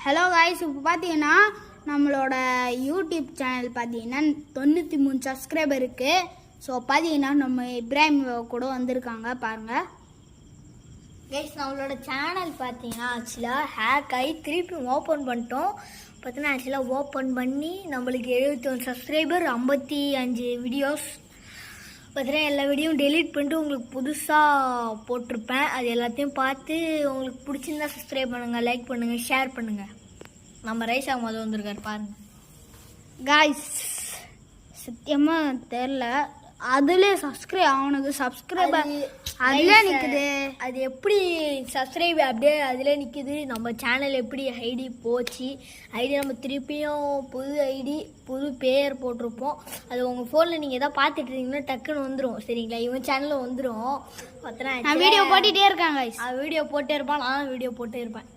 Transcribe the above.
Hello guys, இப்போ பார்த்தீங்கன்னா நம்மளோட யூடியூப் சேனல் பார்த்தீங்கன்னா 93 சப்ஸ்கிரைபர் இருக்குது. ஸோ பார்த்தீங்கன்னா நம்ம இப்ராஹிம் கூட வந்திருக்காங்க பாருங்கள். கைஸ், நம்மளோட சேனல் பார்த்தீங்கன்னா ஆக்சுவலாக ஹேக் ஆகி திருப்பி ஓப்பன் பண்ணிட்டோம். பார்த்தீங்கன்னா ஆக்சுவலாக ஓப்பன் பண்ணி நம்மளுக்கு 71 சப்ஸ்கிரைபர், 55 வீடியோஸ். பார்த்தீங்கன்னா எல்லா வீடியோவும் டெலீட் பண்ணிட்டு உங்களுக்கு புதுசாக போட்டிருப்பேன். அது எல்லாத்தையும் பார்த்து உங்களுக்கு பிடிச்சிருந்தா சப்ஸ்கிரைப் பண்ணுங்கள், லைக் பண்ணுங்கள், ஷேர் பண்ணுங்கள். நம்ம ரைஸ் ஆகும்போது வந்திருக்காரு பாருங்கள். காய்ஸ், சத்தியமாக தெரில, அதுலேயே சப்ஸ்கிரைப் அவனுக்கு சப்ஸ்கிரைபர் அதிலே நிற்குது. அது எப்படி சப்ஸ்கிரைப் அப்படியே அதிலே நிற்குது. நம்ம சேனல் எப்படி ஐடி போச்சு, ஐடி நம்ம திருப்பியும் புது ஐடி புது பேர் போட்டிருப்போம். அது உங்கள் ஃபோனில் நீங்கள் எதாவது பார்த்துட்டு இருந்தீங்கன்னா டக்குன்னு வந்துடும். சரிங்களா, இவன் சேனலில் வந்துடும். வீடியோ போட்டுகிட்டே இருக்காங்க. வீடியோ போட்டே இருப்பான், நானும் வீடியோ போட்டே இருப்பேன்.